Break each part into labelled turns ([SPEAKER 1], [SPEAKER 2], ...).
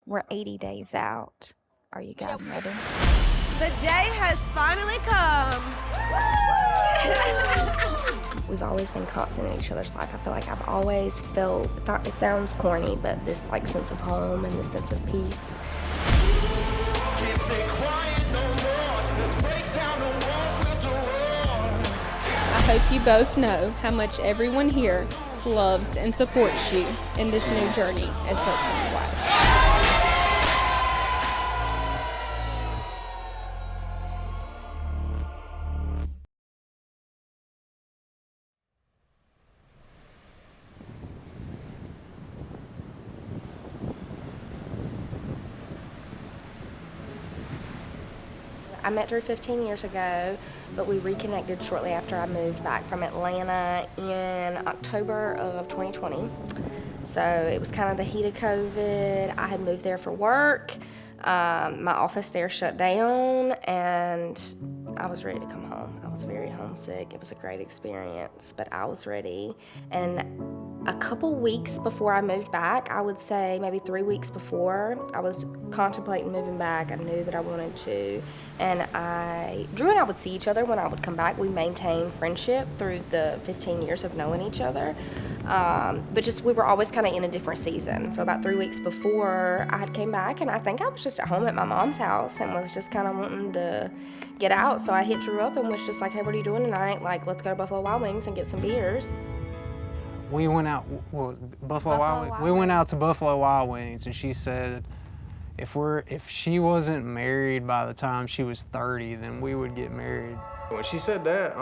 [SPEAKER 1] We're 80 days out. Are you guys ready?
[SPEAKER 2] The day has finally come.
[SPEAKER 1] We've always been constant in each other's life. I feel like I've always felt, it sounds corny, but this like sense of home and this sense of peace.
[SPEAKER 3] Can't stay quiet no more. Let's break down the walls with the roar.
[SPEAKER 4] I hope you both know how much everyone here loves and supports you in this new journey as husband and wife.
[SPEAKER 1] I met Drew 15 years ago, but we reconnected shortly after I moved back from Atlanta in October of 2020. So it was kind of the heat of COVID. I had moved there for work. My office there shut down, and I was ready to come home. I was very homesick. It was a great experience, but I was ready. And a couple weeks before I moved back, I would say maybe 3 weeks before, I was contemplating moving back. I knew that I wanted to. And Drew and I would see each other when I would come back. We maintained friendship through the 15 years of knowing each other. But just we were always kind of in a different season. So about 3 weeks before I had came back, and I think I was just at home at my mom's house and was just kind of wanting to get out. So I hit Drew up and was just like, hey, what are you doing tonight? Like, let's go to Buffalo Wild Wings and get some beers.
[SPEAKER 5] We went out, Buffalo Wild Wings? We went out to Buffalo Wild Wings, and she said if she wasn't married by the time she was 30, then we would get married.
[SPEAKER 6] When she said that,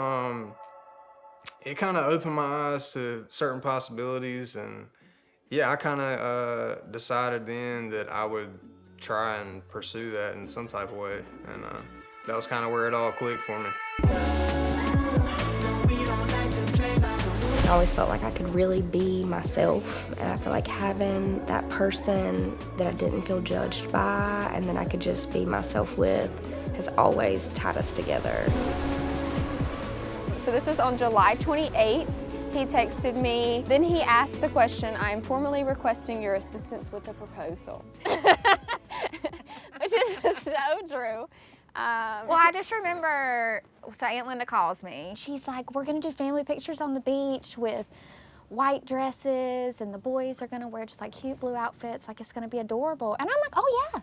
[SPEAKER 6] it kind of opened my eyes to certain possibilities, and yeah, I kind of decided then that I would try and pursue that in some type of way, and that was kind of where it all clicked for me.
[SPEAKER 1] I always felt like I could really be myself, and I feel like having that person that I didn't feel judged by and that I could just be myself with has always tied us together.
[SPEAKER 4] So this was on July 28th. He texted me. Then he asked the question, I am formally requesting your assistance with a proposal. Which is so true.
[SPEAKER 7] Well, I just remember, so Aunt Linda calls me. She's like, we're gonna do family pictures on the beach with white dresses, and the boys are gonna wear just like cute blue outfits, like it's gonna be adorable. And I'm like, oh yeah.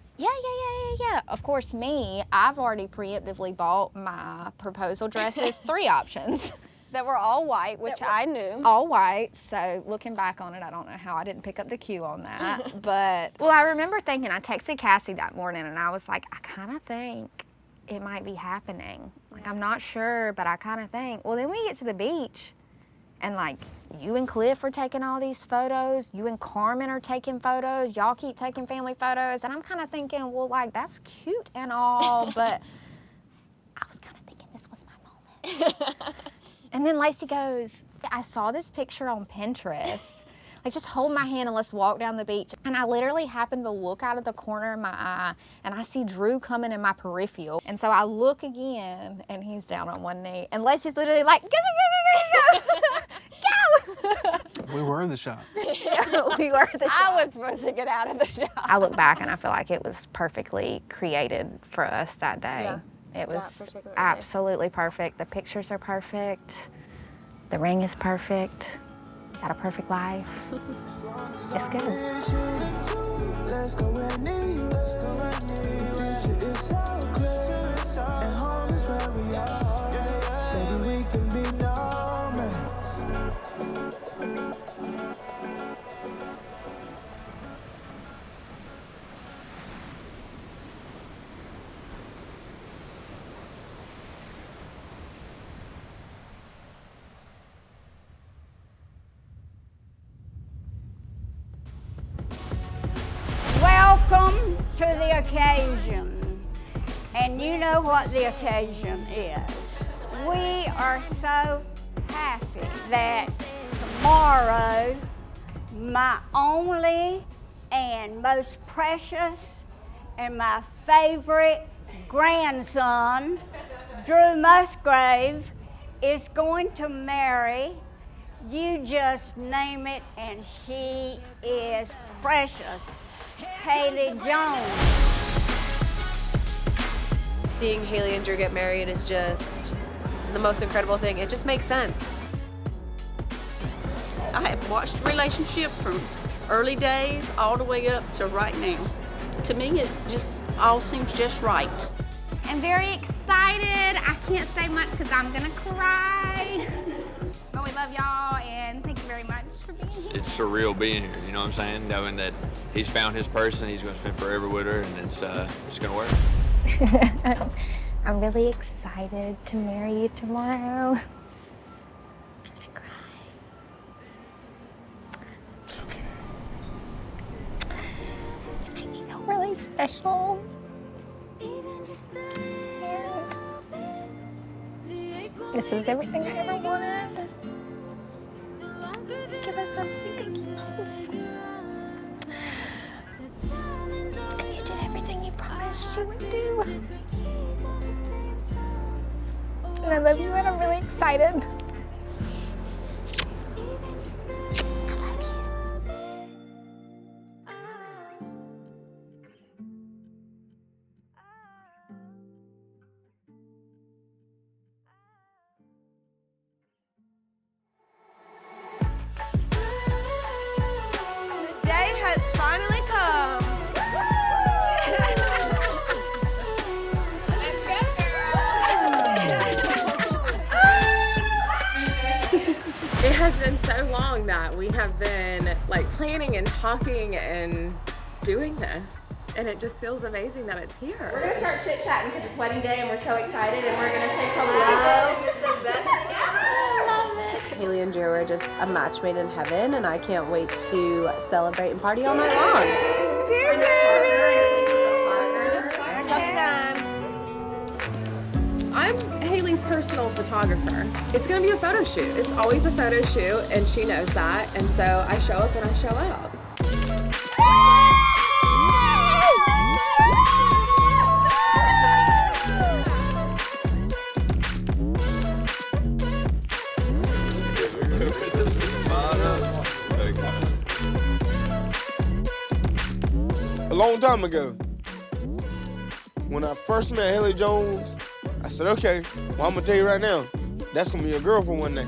[SPEAKER 7] Of course, I've already preemptively bought my proposal dresses, 3 options.
[SPEAKER 4] That were all white, which I knew.
[SPEAKER 7] All white, so looking back on it, I don't know how I didn't pick up the cue on that. But, well, I remember thinking, I texted Cassie that morning, and I was like, I kind of think it might be happening. Like, I'm not sure, but I kind of think. Well, then we get to the beach, and like, you and Cliff are taking all these photos, you and Carmen are taking photos, y'all keep taking family photos, and I'm kind of thinking, well, like, that's cute and all, but I was kind of thinking this was my moment. And then Lacey goes, I saw this picture on Pinterest. Like, just hold my hand and let's walk down the beach. And I literally happened to look out of the corner of my eye, and I see Drew coming in my peripheral. And so I look again, and he's down on one knee. And Lacey's literally like, go.
[SPEAKER 5] We were in the shot.
[SPEAKER 7] We were at the shot.
[SPEAKER 4] I was supposed to get out of the shot.
[SPEAKER 7] I look back, and I feel like it was perfectly created for us that day.
[SPEAKER 4] Yeah.
[SPEAKER 7] It was absolutely perfect. The pictures are perfect. The ring is perfect. Got a perfect life. It's good.
[SPEAKER 3] Let's go and need you. The future is so clear, and home is where we are. Maybe we can be nomads.
[SPEAKER 8] Welcome to the occasion, and you know what the occasion is. We are so happy that tomorrow, my only and most precious and my favorite grandson, Drew Musgrave, is going to marry. You just name it, and she is precious. Haley Jones.
[SPEAKER 2] Seeing Haley and Drew get married is just the most incredible thing. It just makes sense.
[SPEAKER 9] I have watched the relationship from early days all the way up to right now. To me, it just all seems just right.
[SPEAKER 7] I'm very excited. I can't say much because I'm gonna cry. But we love y'all and thank you very much for being here.
[SPEAKER 10] It's surreal being here, you know what I'm saying? Knowing that he's found his person, he's gonna spend forever with her, and it's gonna work.
[SPEAKER 7] I'm really excited to marry you tomorrow. I'm gonna cry.
[SPEAKER 10] It's okay.
[SPEAKER 7] You make me feel really special. And this is everything I ever wanted. Give us something to love. And you did everything you promised you would do. And I love you and I'm really excited. I love you.
[SPEAKER 2] The day has finally come.
[SPEAKER 7] Let's go, girl.
[SPEAKER 2] It has been so long that we have been like planning and talking and doing this. And it just feels amazing that it's here.
[SPEAKER 1] We're gonna start chit-chatting because it's wedding day and we're so excited and we're gonna say hello.
[SPEAKER 2] Haley and Drew are just a match made in heaven, and I can't wait to celebrate and party all night long. Cheers, baby! Selfie time. I'm Haley's personal photographer. It's gonna be a photo shoot. It's always a photo shoot, and she knows that, and so I show up and I show out.
[SPEAKER 11] A long time ago, when I first met Haley Jones, I said, okay, well, I'm gonna tell you right now, that's gonna be your girlfriend one day.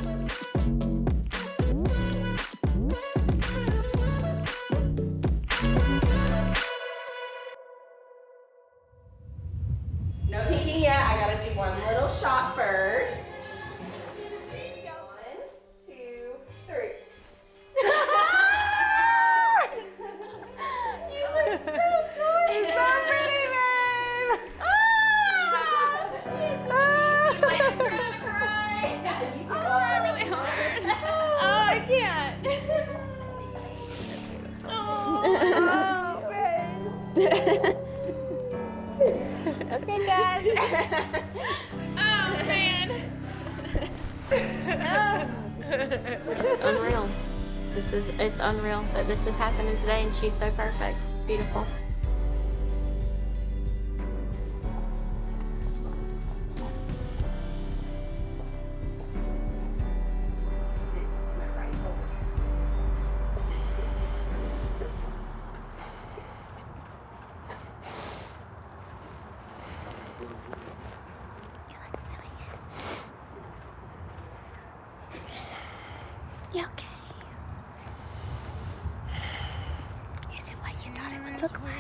[SPEAKER 2] No peeking yet. I gotta do one little shot first. 1, 2, 3. You look so gorgeous. So pretty, babe. You're gonna cry. I'm trying really hard. Oh, I can't.
[SPEAKER 7] Okay, guys.
[SPEAKER 2] Oh, man.
[SPEAKER 12] It's unreal. It's unreal that this is happening today, and she's so perfect. It's beautiful.
[SPEAKER 7] You okay? Is it what you thought it would look like?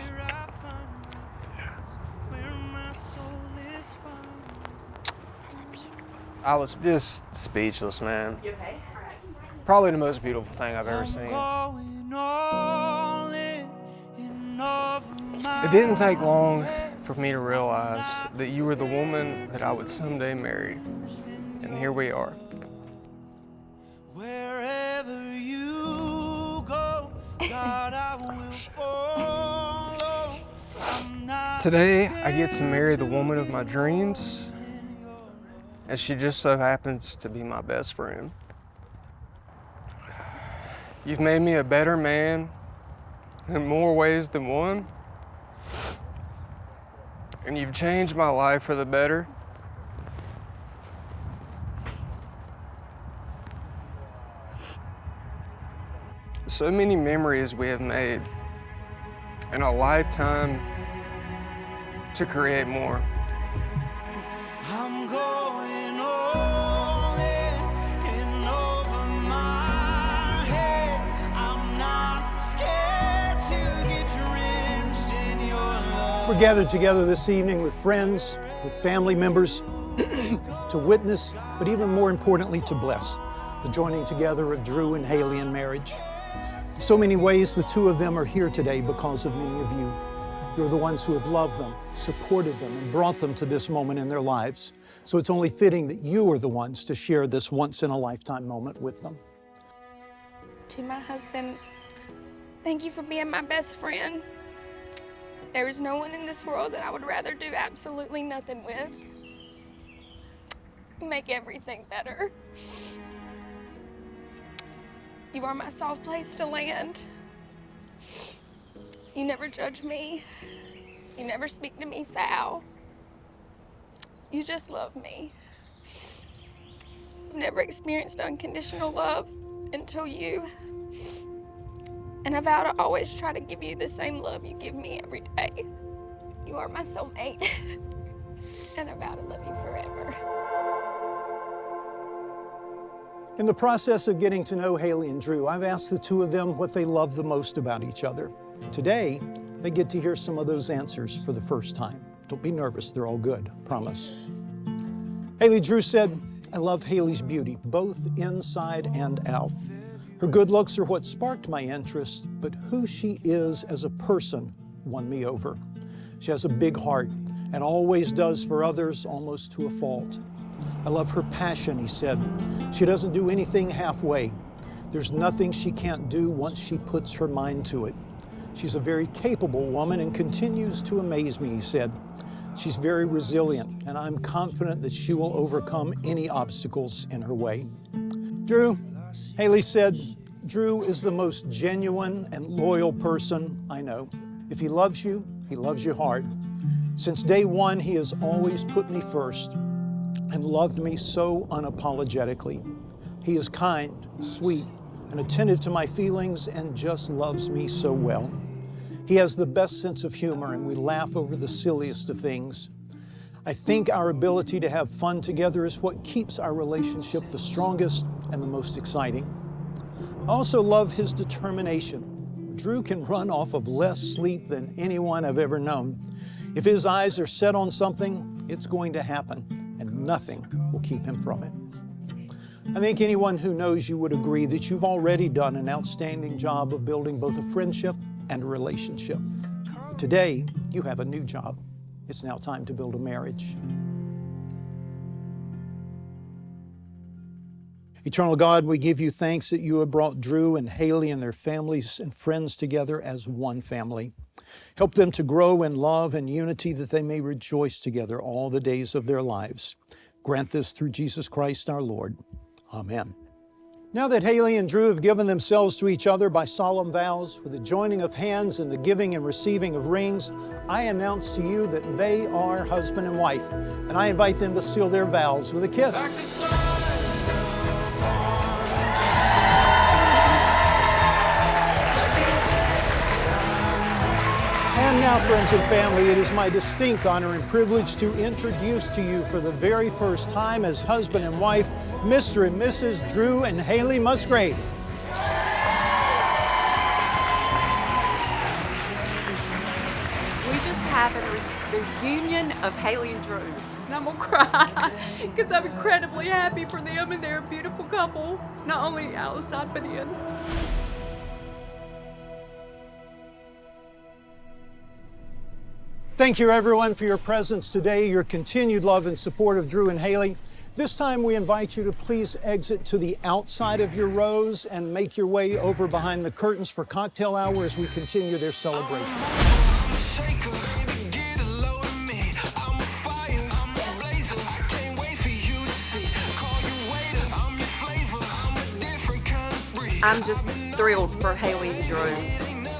[SPEAKER 5] I was just speechless, man.
[SPEAKER 2] You okay?
[SPEAKER 5] Probably the most beautiful thing I've ever seen. It didn't take long for me to realize that you were the woman that I would someday marry. And here we are.
[SPEAKER 3] Wherever you go, God, I will follow.
[SPEAKER 5] Today, I get to marry the woman of my dreams, and she just so happens to be my best friend. You've made me a better man in more ways than one, and you've changed my life for the better. So many memories we have made,
[SPEAKER 13] and a lifetime to create more.
[SPEAKER 3] I'm going all in over my head. I'm not scared to get drenched in your love.
[SPEAKER 14] We're gathered together this evening with friends, with family members, to witness, but even more importantly, to bless the joining together of Drew and Haley in marriage. In so many ways, the two of them are here today because of many of you. You're the ones who have loved them, supported them, and brought them to this moment in their lives. So it's only fitting that you are the ones to share this once-in-a-lifetime moment with them.
[SPEAKER 15] To my husband, thank you for being my best friend. There is no one in this world that I would rather do absolutely nothing with. You make everything better. You are my soft place to land. You never judge me. You never speak to me foul. You just love me. I've never experienced unconditional love until you. And I vow to always try to give you the same love you give me every day. You are my soulmate. And I vow to love you forever.
[SPEAKER 14] In the process of getting to know Haley and Drew, I've asked the two of them what they love the most about each other. Today, they get to hear some of those answers for the first time. Don't be nervous, they're all good, promise. Haley Drew said, I love Haley's beauty, both inside and out. Her good looks are what sparked my interest, but who she is as a person won me over. She has a big heart and always does for others, almost to a fault. I love her passion, he said. She doesn't do anything halfway. There's nothing she can't do once she puts her mind to it. She's a very capable woman and continues to amaze me, he said. She's very resilient, and I'm confident that she will overcome any obstacles in her way. Drew, Haley said, Drew is the most genuine and loyal person I know. If he loves you hard. Since day one, he has always put me first and loved me so unapologetically. He is kind, sweet, and attentive to my feelings and just loves me so well. He has the best sense of humor and we laugh over the silliest of things. I think our ability to have fun together is what keeps our relationship the strongest and the most exciting. I also love his determination. Drew can run off of less sleep than anyone I've ever known. If his eyes are set on something, it's going to happen, and nothing will keep him from it. I think anyone who knows you would agree that you've already done an outstanding job of building both a friendship and a relationship. But today, you have a new job. It's now time to build a marriage. Eternal God, we give you thanks that you have brought Drew and Haley and their families and friends together as one family. Help them to grow in love and unity that they may rejoice together all the days of their lives. Grant this through Jesus Christ our Lord. Amen. Now that Haley and Drew have given themselves to each other by solemn vows, with the joining of hands and the giving and receiving of rings, I announce to you that they are husband and wife, and I invite them to seal their vows with a kiss. And now, friends and family, it is my distinct honor and privilege to introduce to you for the very first time as husband and wife, Mr. and Mrs. Drew and Haley Musgrave.
[SPEAKER 16] We just had the reunion of Haley and Drew. And I'm gonna cry because I'm incredibly happy for them and they're a beautiful couple, not only outside but in.
[SPEAKER 14] Thank you, everyone, for your presence today, your continued love and support of Drew and Haley. This time, we invite you to please exit to the outside of your rows and make your way over behind the curtains for cocktail hour as we continue their celebration.
[SPEAKER 16] I'm just thrilled for Haley and Drew.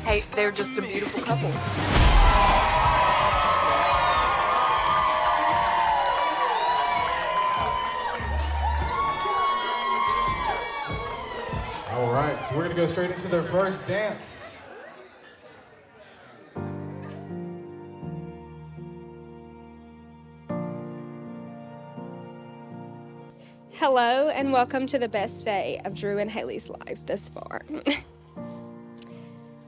[SPEAKER 16] Hey, they're just a beautiful couple.
[SPEAKER 17] All right, so we're gonna go straight into their first dance.
[SPEAKER 4] Hello and welcome to the best day of Drew and Haley's life thus far.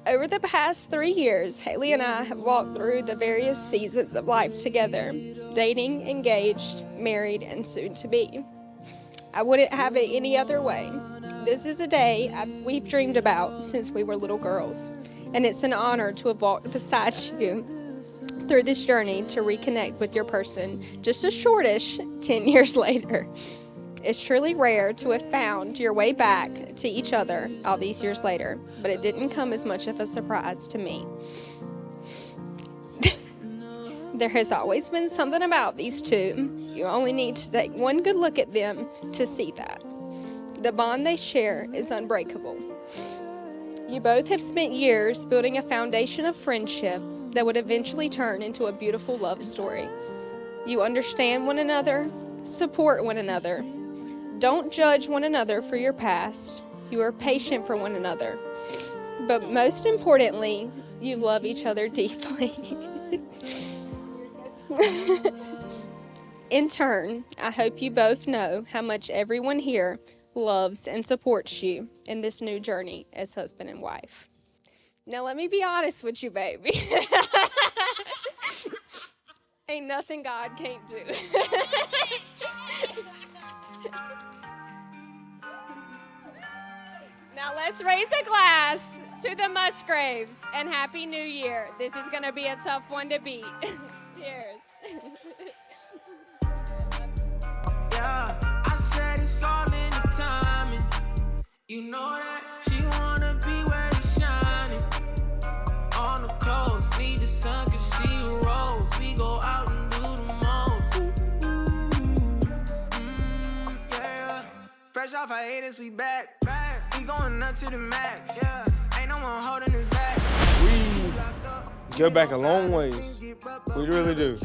[SPEAKER 4] Over the past 3 years, Haley and I have walked through the various seasons of life together, dating, engaged, married, and soon to be. I wouldn't have it any other way. This is a day we've dreamed about since we were little girls, and it's an honor to have walked beside you through this journey to reconnect with your person just a shortish 10 years later. It's truly rare to have found your way back to each other all these years later, but it didn't come as much of a surprise to me. There has always been something about these two. You only need to take one good look at them to see that. The bond they share is unbreakable. You both have spent years building a foundation of friendship that would eventually turn into a beautiful love story. You understand one another, support one another. Don't judge one another for your past. You are patient for one another. But most importantly, you love each other deeply. In turn, I hope you both know how much everyone here loves and supports you in this new journey as husband and wife. Now let me be honest with you, baby. Ain't nothing God can't do. Now let's raise a glass to the Musgraves and Happy New Year. This is gonna be a tough one to beat. Cheers.
[SPEAKER 3] Yeah, I said it's all in the timing. You know that she wanna be where it's shining. On the coast, need the sun cause she a rose. We go out and do the most. Yeah. Fresh off hiatus, we back. We going up to the max. Yeah. Ain't no one holding us back.
[SPEAKER 11] We go back a long ways. We really do.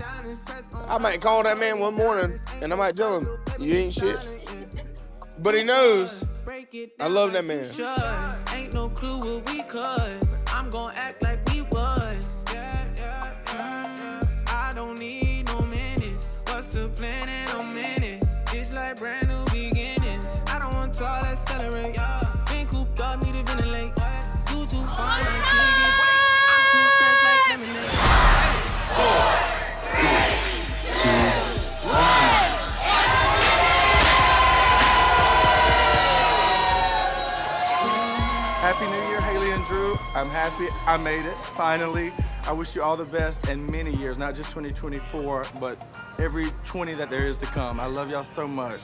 [SPEAKER 11] I might call that man one morning and I might tell him, you ain't shit. But he knows I love that man.
[SPEAKER 3] Ain't no clue what we could. I'm gonna act like we would. I don't need no minutes. What's the plan in a minute? It's like brand new beginnings. I don't want to all accelerate. Been cooped up, need to ventilate. You too fine like tickets. I'm too fresh like lemonade. 4, 3, 2, 1.
[SPEAKER 17] Happy New Year, Haley and Drew. I'm happy I made it, finally. I wish you all the best in many years, not just 2024, but every 20 that there is to come. I love y'all so much.